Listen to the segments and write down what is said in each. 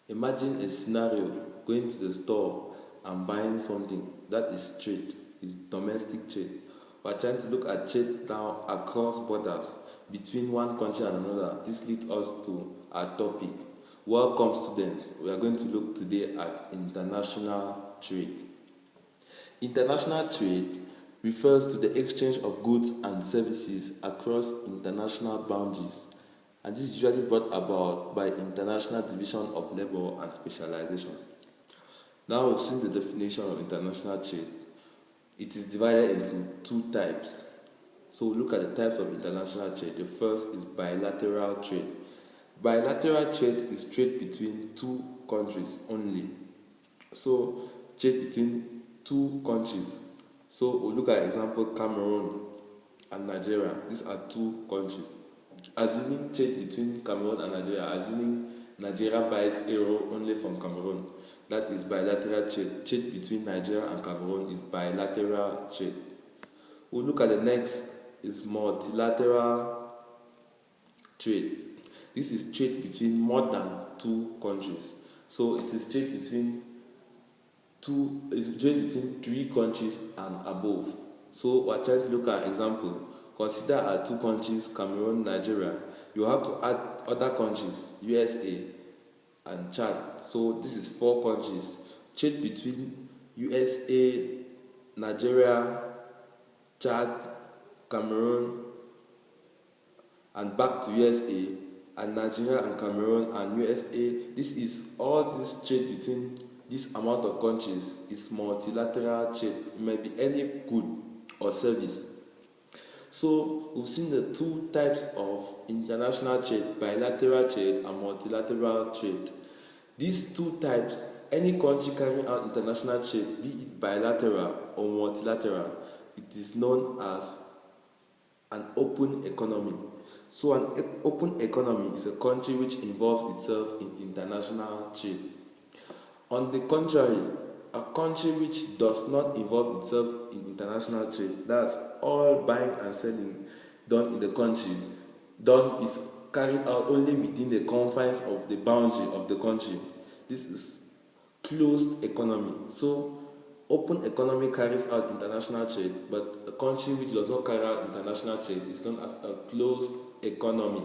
Imagine a scenario going to the store and buying something. That is trade, is domestic trade. We are trying to look at trade now across borders between one country and another. This leads us to our topic. Welcome, students. We are going to look today at international trade. International trade refers to the exchange of goods and services across international boundaries, and this is usually brought about by International Division of Labour and Specialization. Now we've seen the definition of international trade. It is divided into two types. So we'll look at the types of international trade. The first is bilateral trade. Bilateral trade is trade between two countries only. So trade between two countries. So we'll look at example Cameroon and Nigeria. These are two countries. Assuming trade between Cameroon and Nigeria, assuming Nigeria buys euro only from Cameroon, that is bilateral trade. Trade between Nigeria and Cameroon is bilateral trade. We'll look at the next is multilateral trade. This is trade between more than two countries. So it is trade between three countries and above. So we're trying to look at an example. Consider our two countries, Cameroon, Nigeria. You have to add other countries, USA and Chad. So this is four countries. Trade between USA, Nigeria, Chad, Cameroon, and back to USA, and Nigeria and Cameroon and USA. This is all this trade between this amount of countries is multilateral trade. It may be any good or service. So we've seen the two types of international trade, bilateral trade and multilateral trade. These two types, any country carrying out international trade, be it bilateral or multilateral, it is known as an open economy. So an open economy is a country which involves itself in international trade. On the contrary, a country which does not involve itself in international trade, that's all buying and selling done in the country, is carried out only within the confines of the boundary of the country. This is closed economy. So open economy carries out international trade, but a country which does not carry out international trade is known as a closed economy.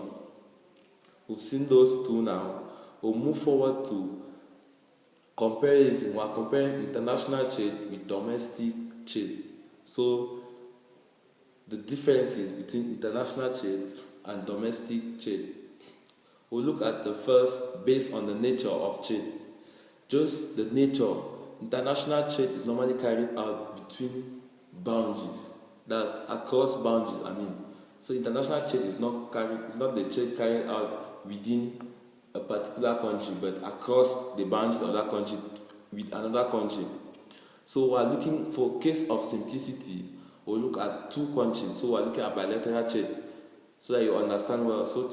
We've seen those two now. We'll move forward to comparison. We're comparing international trade with domestic trade. So the differences between international trade and domestic trade. We'll look at the first based on the nature of trade. Just the nature. International trade is normally carried out between boundaries. That's across boundaries, So international trade is not the trade carried out within a particular country, but across the boundaries of that country with another country. So we're looking for case of simplicity. We'll look at two countries. So we're looking at bilateral trade so that you understand well. So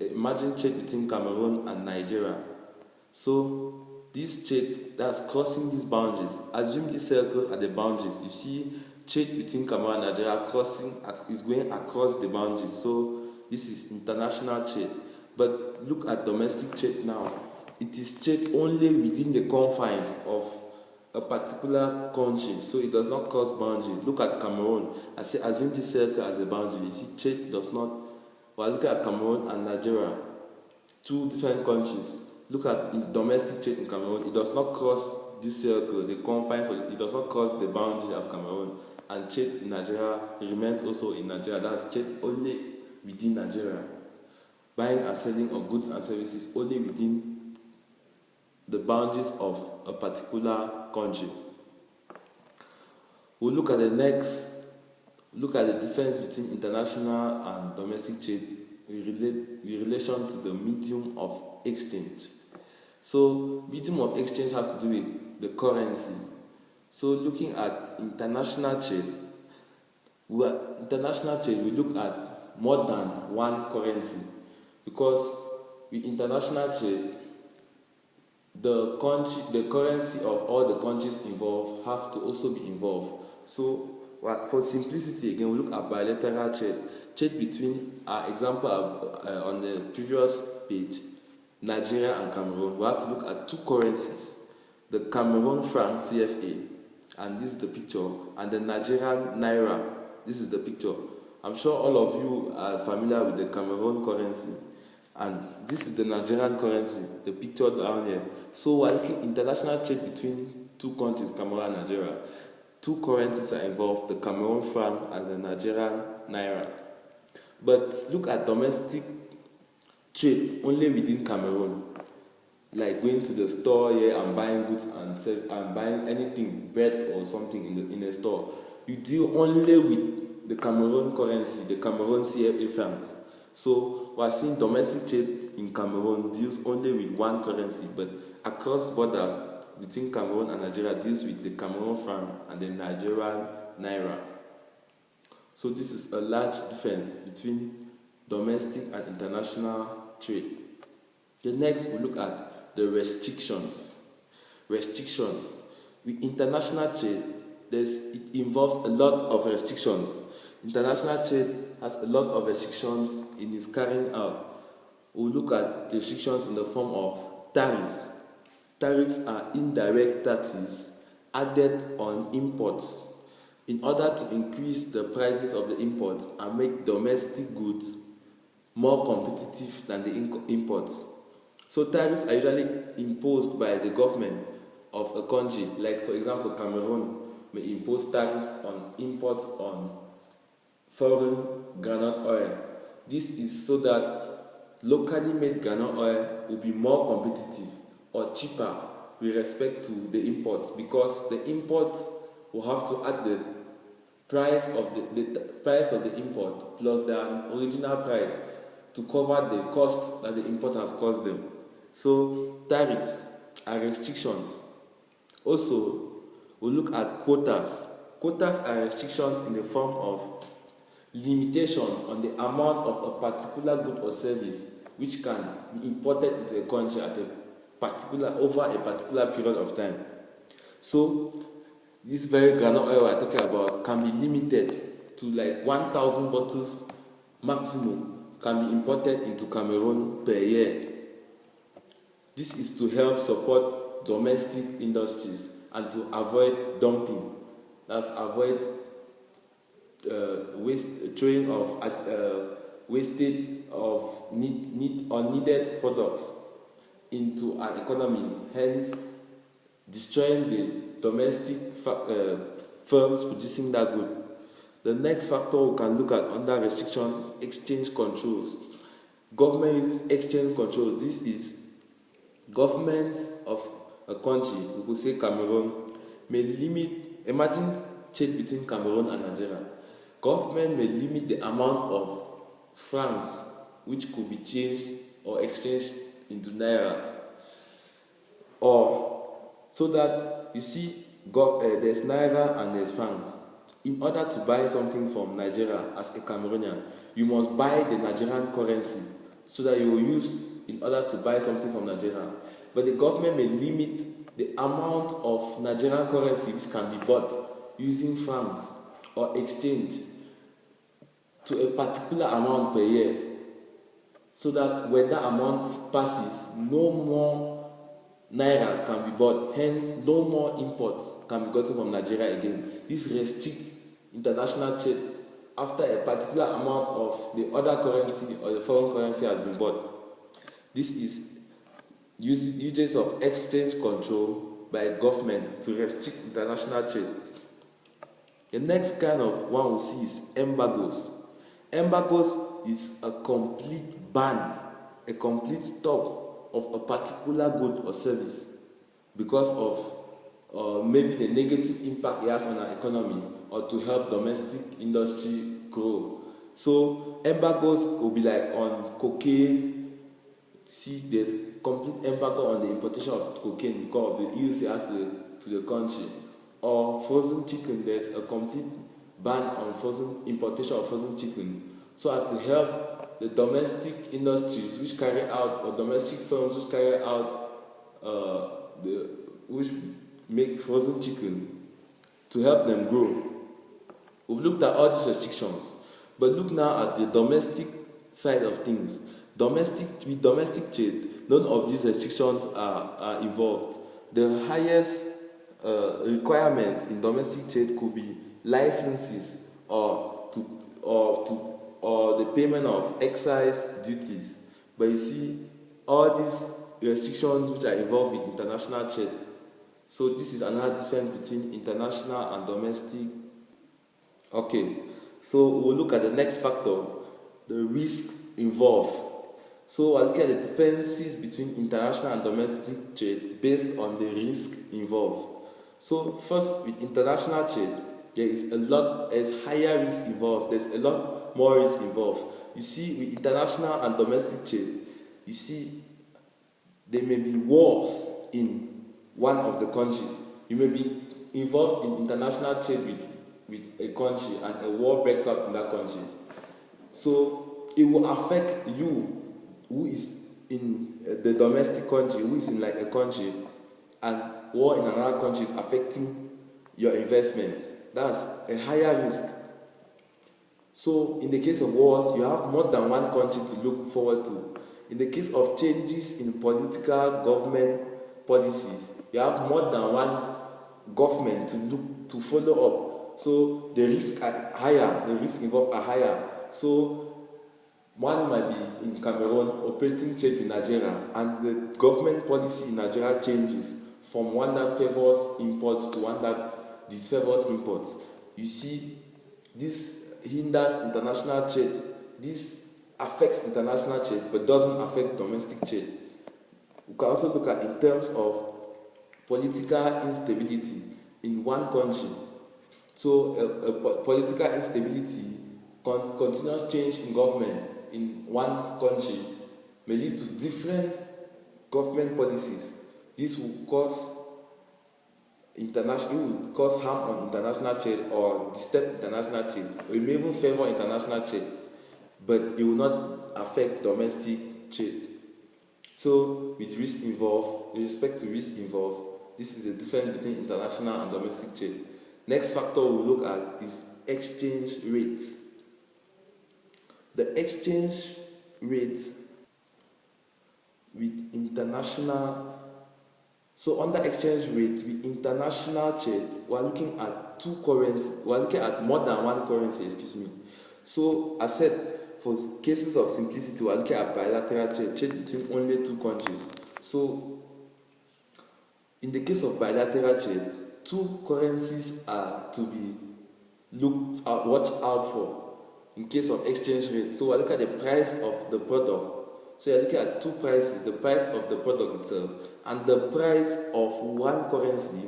imagine trade between Cameroon and Nigeria. So this trade that's crossing these boundaries, assume these circles are the boundaries. You see trade between Cameroon and Nigeria is going across the boundaries. So this is international trade. But look at domestic trade now. It is trade only within the confines of a particular country. So it does not cross boundaries. Look at Cameroon. Assume this circle as a boundary. You see trade does not. Well, look at Cameroon and Nigeria. Two different countries. Look at domestic trade in Cameroon. It does not cross this circle, the confines. It does not cross the boundary of Cameroon. And trade in Nigeria remains also in Nigeria. That's trade only within Nigeria. Buying and selling of goods and services only within the boundaries of a particular country. We'll look at the difference between international and domestic trade in relation to the medium of exchange. So medium of exchange has to do with the currency. So looking at international trade, we look at more than one currency. Because with international trade, the currency of all the countries involved have to also be involved. So for simplicity, again, we look at bilateral trade. Trade between, example on the previous page, Nigeria and Cameroon, we have to look at two currencies, the Cameroon franc CFA, and this is the picture, and the Nigerian naira, this is the picture. I'm sure all of you are familiar with the Cameroon currency, and this is the Nigerian currency, the picture down here. So while looking international trade between two countries, Cameroon and Nigeria, two currencies are involved, the Cameroon franc and the Nigerian naira. But look at domestic trade only within Cameroon, like going to the store here and buying goods and buying anything, bread or something in a store. You deal only with the Cameroon currency, the Cameroon CFA francs. So we are seeing domestic trade in Cameroon deals only with one currency, but across borders between Cameroon and Nigeria deals with the Cameroon franc and the Nigerian naira. So this is a large difference between domestic and international trade. The next we look at the restrictions. Restriction. With international trade, it involves a lot of restrictions. International trade has a lot of restrictions in its carrying out. We'll look at the restrictions in the form of tariffs. Tariffs are indirect taxes added on imports in order to increase the prices of the imports and make domestic goods more competitive than the imports. So tariffs are usually imposed by the government of a country, like for example Cameroon may impose tariffs on imports on foreign groundnut oil. This is so that locally made groundnut oil will be more competitive or cheaper with respect to the imports, because the imports will have to add the price of the import plus their original price to cover the cost that the import has cost them. So tariffs are restrictions. Also, we look at quotas. Quotas are restrictions in the form of limitations on the amount of a particular good or service which can be imported into a country at over a particular period of time. So this very groundnut oil we're talking about can be limited to like 1,000 bottles maximum can be imported into Cameroon per year. This is to help support domestic industries and to avoid dumping. That's avoid throwing of wastage of unneeded products into our economy, hence destroying the domestic firms producing that good. The next factor we can look at under restrictions is exchange controls. Government uses exchange controls. This is governments of a country, we could say Cameroon, may limit, imagine trade between Cameroon and Nigeria. Government may limit the amount of francs which could be changed or exchanged into nairas, or so that you see there's naira and there's francs. In order to buy something from Nigeria as a Cameroonian, you must buy the Nigerian currency so that you will use in order to buy something from Nigeria. But the government may limit the amount of Nigerian currency which can be bought using francs or exchange to a particular amount per year, so that when that amount passes, no more nairas can be bought, hence no more imports can be gotten from Nigeria again. This restricts international trade after a particular amount of the other currency or the foreign currency has been bought. This is uses of exchange control by government to restrict international trade. The next kind of one we see is embargoes. Embargoes is a complete ban, a complete stop of a particular good or service because of maybe the negative impact it has on our economy or to help domestic industry grow. So embargoes will be like on cocaine. See, there's complete embargo on the importation of cocaine because of the use it has to the country. Or frozen chicken, there's a complete ban on importation of frozen chicken, so as to help the domestic industries which carry out, or domestic firms which carry out which make frozen chicken, to help them grow. We've looked at all these restrictions, but look now at the domestic side of things. With domestic trade, none of these restrictions are involved. The highest requirements in domestic trade could be licenses or the payment of excise duties. But you see, all these restrictions which are involved in international trade. So this is another difference between international and domestic. Okay, so we'll look at the next factor, the risk involved. So we'll look at the differences between international and domestic trade based on the risk involved. So first, with international trade, there's higher risk involved. There's a lot more risk involved. You see, with international and domestic trade, you see, there may be wars in one of the countries. You may be involved in international trade with a country, and a war breaks out in that country. So it will affect you, who is in the domestic country, who is in like a country, and war in another country is affecting your investments. That's a higher risk. So in the case of wars, you have more than one country to look forward to. In the case of changes in political government policies, you have more than one government to follow up. So the risks are higher, the risks involved are higher. So one might be in Cameroon operating trade in Nigeria, and the government policy in Nigeria changes from one that favors imports to one that disfavors imports. You see, this hinders international trade. This affects international trade but doesn't affect domestic trade. We can also look at in terms of political instability in one country. So political instability, continuous change in government in one country may lead to different government policies. This will cause harm on international trade or disturb international trade, or it may even favor international trade, but it will not affect domestic trade. So with risk involved, with respect to risk involved, this is the difference between international and domestic trade. Next factor we'll look at is exchange rates. The exchange rate with international. So under exchange rate with international trade, we're looking at two currencies. We're looking at more than one currency, So as said, for cases of simplicity, we're looking at bilateral trade between only two countries. So in the case of bilateral trade, two currencies are to be watched out for in case of exchange rate. So we're looking at the price of the product. So you're looking at two prices, the price of the product itself and the price of one currency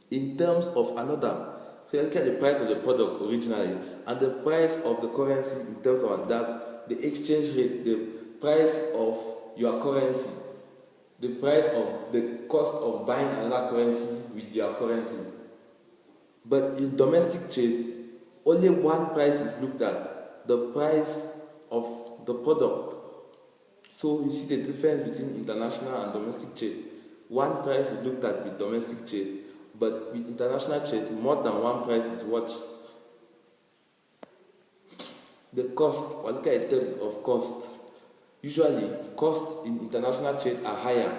in terms of another. So you look at the price of the product originally and the price of the currency in terms of that's the exchange rate, the price of your currency, the price of the cost of buying another currency with your currency. But in domestic trade, only one price is looked at, the price of the product. So you see the difference between international and domestic trade. One price is looked at with domestic trade, but with international trade, more than one price is watched. The cost, or look at in terms of cost. Usually, costs in international trade are higher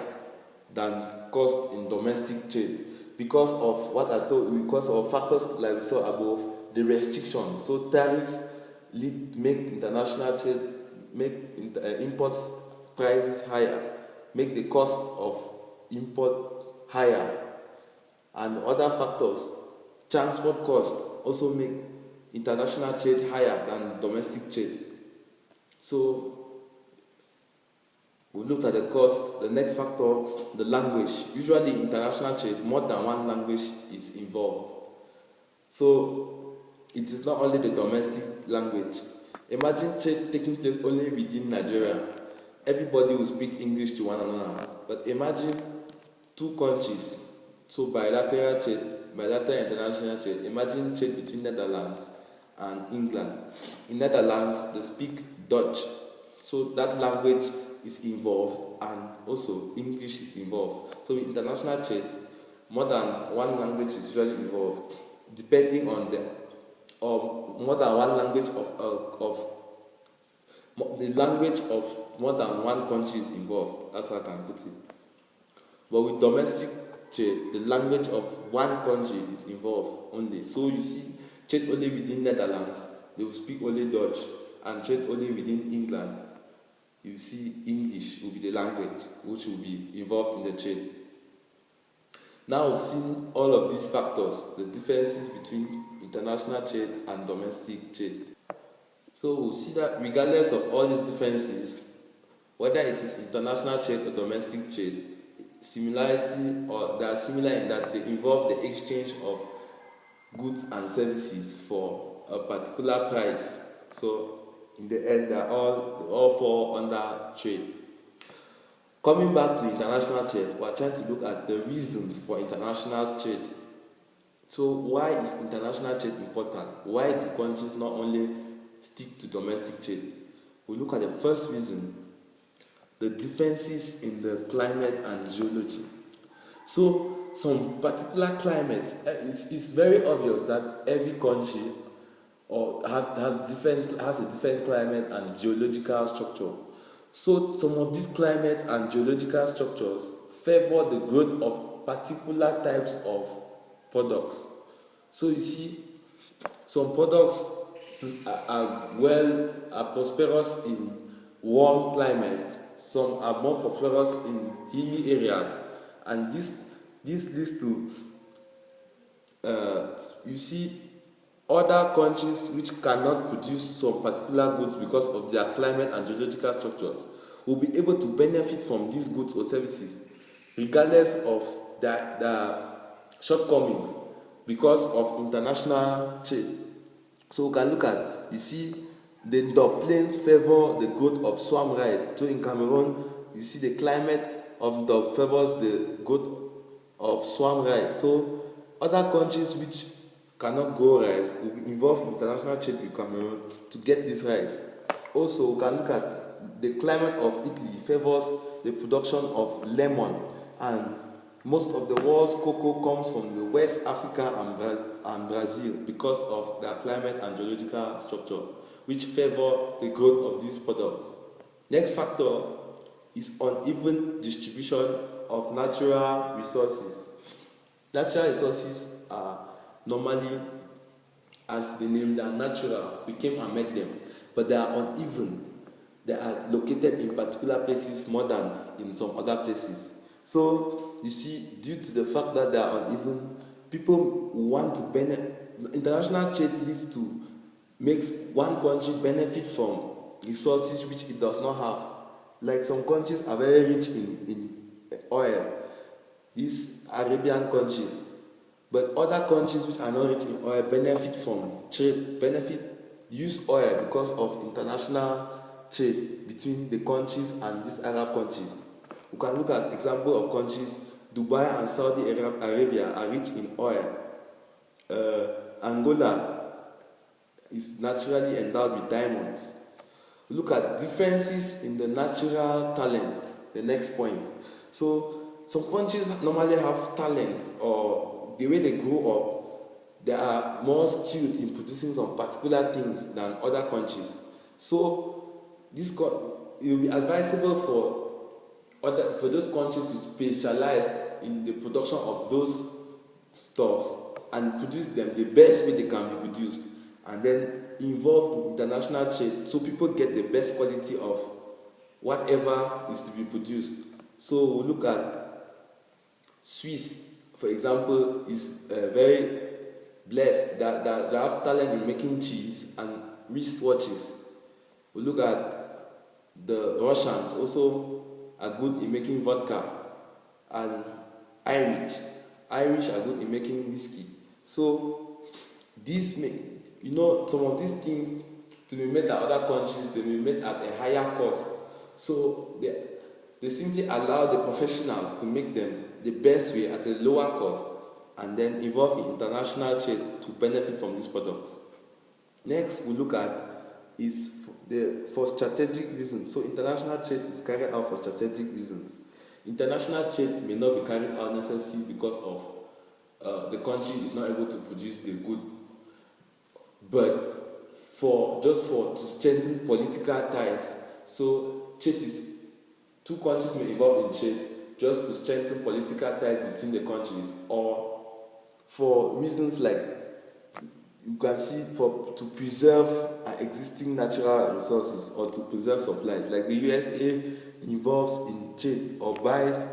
than costs in domestic trade because of what I told you, because of factors like we saw above, the restrictions. So tariffs make international trade, imports prices higher, make the cost of import higher, and other factors, transport costs also make international trade higher than domestic trade. So we looked at the cost. The next factor, the language. Usually in international trade, more than one language is involved. So it is not only the domestic language. Imagine trade taking place only within Nigeria. Everybody will speak English to one another. But imagine two countries, so bilateral trade, bilateral international trade. Imagine trade between Netherlands and England. In Netherlands, they speak Dutch. So that language is involved, and also English is involved. So with international trade, more than one language is usually involved, depending on more than one language of the language of more than one country is involved. That's how I can put it. But with domestic trade, the language of one country is involved only. So you see, trade only within Netherlands, they will speak only Dutch, and trade only within England, you see English will be the language which will be involved in the trade. Now we've seen all of these factors, the differences between international trade and domestic trade. So we'll see that regardless of all these differences, whether it is international trade or domestic trade, similarity or they are similar in that they involve the exchange of goods and services for a particular price. So in the end, they all fall under trade. Coming back to international trade, we're trying to look at the reasons for international trade. So why is international trade important? Why do countries not only stick to domestic trade? We look at the first reason, the differences in the climate and geology. So some particular climate, it's very obvious that every country has a different climate and geological structure. So some of these climate and geological structures favor the growth of particular types of products. So you see, some products are prosperous in warm climates. Some are more prosperous in hilly areas, and this leads to you see other countries which cannot produce some particular goods because of their climate and geological structures will be able to benefit from these goods or services regardless of their shortcomings because of international trade. So we can look at, you see, the plains favor the growth of swam rice. So in Cameroon, you see the climate of the favors the growth of swam rice. So other countries which cannot grow rice will be involved in international trade with Cameroon to get this rice. Also, we can look at the climate of Italy favors the production of lemon, and most of the world's cocoa comes from the West Africa and Brazil because of their climate and geological structure, which favor the growth of these products. Next factor is uneven distribution of natural resources. Natural resources are normally, as the name, they are natural. We came and met them, but they are uneven. They are located in particular places more than in some other places. So you see, due to the fact that they are uneven, people want to benefit. International trade leads to makes one country benefit from resources which it does not have. Like some countries are very rich in oil, these Arabian countries. But other countries which are not rich in oil benefit from trade, use oil because of international trade between the countries and these Arab countries. We can look at example of countries. Dubai and Saudi Arabia are rich in oil. Angola is naturally endowed with diamonds. We look at differences in the natural talent, the next point. So some countries normally have talent, or the way they grow up, they are more skilled in producing some particular things than other countries. So it will be advisable for those countries to specialize in the production of those stuffs and produce them the best way they can be produced, and then involve in international trade so people get the best quality of whatever is to be produced. So we look at Swiss, for example, is very blessed that they have talent in making cheese and wristwatches. We look at the Russians, also are good in making vodka, and Irish are good in making whiskey. So these some of these things to be made at other countries, they will be made at a higher cost. So they simply allow the professionals to make them the best way at a lower cost, and then involve in international trade to benefit from these products. Next, we look at is for strategic reasons. So international trade is carried out for strategic reasons. International trade may not be carried out necessarily because of the country is not able to produce the good, but to strengthen political ties. So trade is, two countries may involve in trade just to strengthen political ties between the countries, or for reasons like, you can see, to preserve existing natural resources or to preserve supplies. Like the USA involves in trade or buys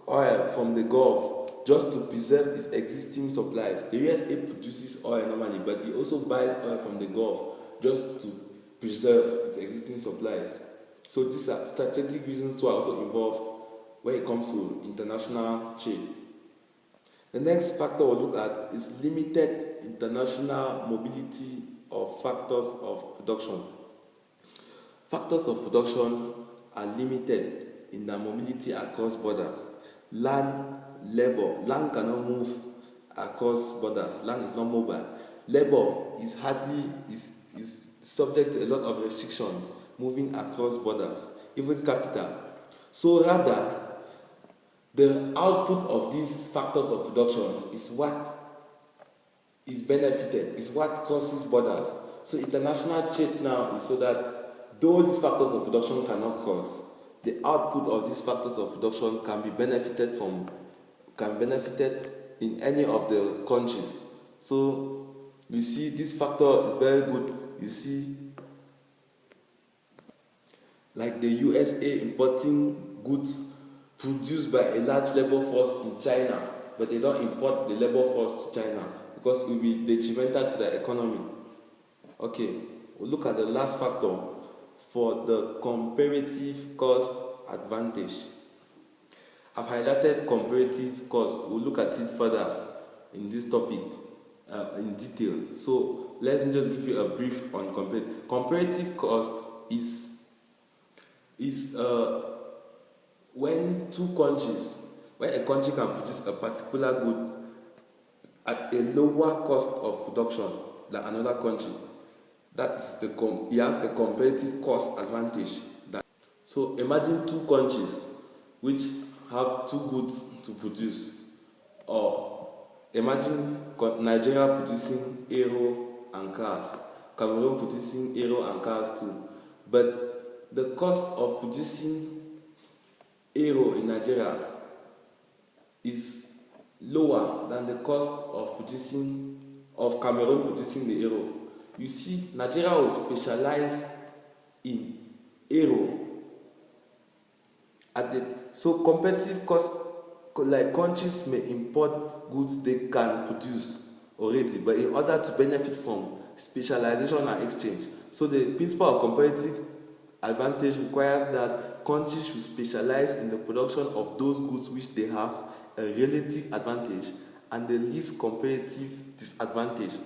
oil from the Gulf just to preserve its existing supplies. The USA produces oil normally, but it also buys oil from the Gulf just to preserve its existing supplies. So these are strategic reasons to also involved when it comes to international trade. The next factor we'll look at is limited international mobility of factors of production. Factors of production are limited in their mobility across borders. Land, labor. Land cannot move across borders. Land is not mobile. Labor is subject to a lot of restrictions moving across borders, even capital. So rather, the output of these factors of production is what is benefited, is what crosses borders. So international trade now is so that though these factors of production cannot cross, the output of these factors of production can be benefited in any of the countries. So you see, this factor is very good. You see, like the USA importing goods produced by a large labor force in China, but they don't import the labor force to China because it will be detrimental to the economy. Okay, we'll look at the last factor for the comparative cost advantage. I've highlighted comparative cost. We'll look at it further in this topic in detail. So let me just give you a brief on comparative cost is when a country can produce a particular good at a lower cost of production than another country. That's it has a comparative cost advantage. So imagine two countries which have two goods to produce, or imagine Nigeria producing aero and cars, Cameroon producing aero and cars too, but the cost of producing aero in Nigeria is lower than the cost of Cameroon producing the aero. You see, Nigeria will specialize in aero. So competitive cost, like countries may import goods they can produce already, but in order to benefit from specialization and exchange. So the principle of comparative advantage requires that countries should specialize in the production of those goods which they have a relative advantage and the least comparative disadvantage.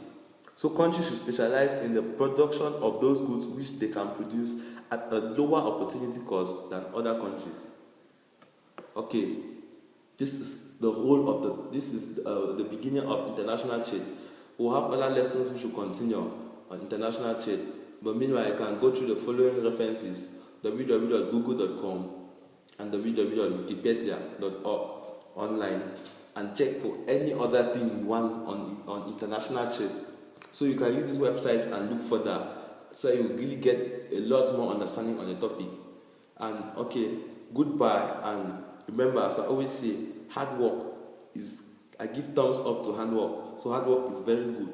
So countries should specialize in the production of those goods which they can produce at a lower opportunity cost than other countries. Okay, this is the beginning of international trade. We'll have other lessons which will continue on international trade. But meanwhile, you can go through the following references: www.google.com and www.wikipedia.org online, and check for any other thing you want on international trade. So you can use these websites and look further, so you really get a lot more understanding on the topic. And okay, goodbye, and remember, as I always say, hard work I give thumbs up to hard work. So hard work is very good,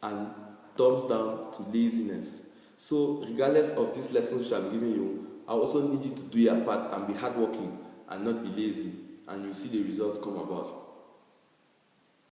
and thumbs down to laziness. So regardless of these lessons which I'm giving you, I also need you to do your part and be hardworking and not be lazy, and you see the results come about.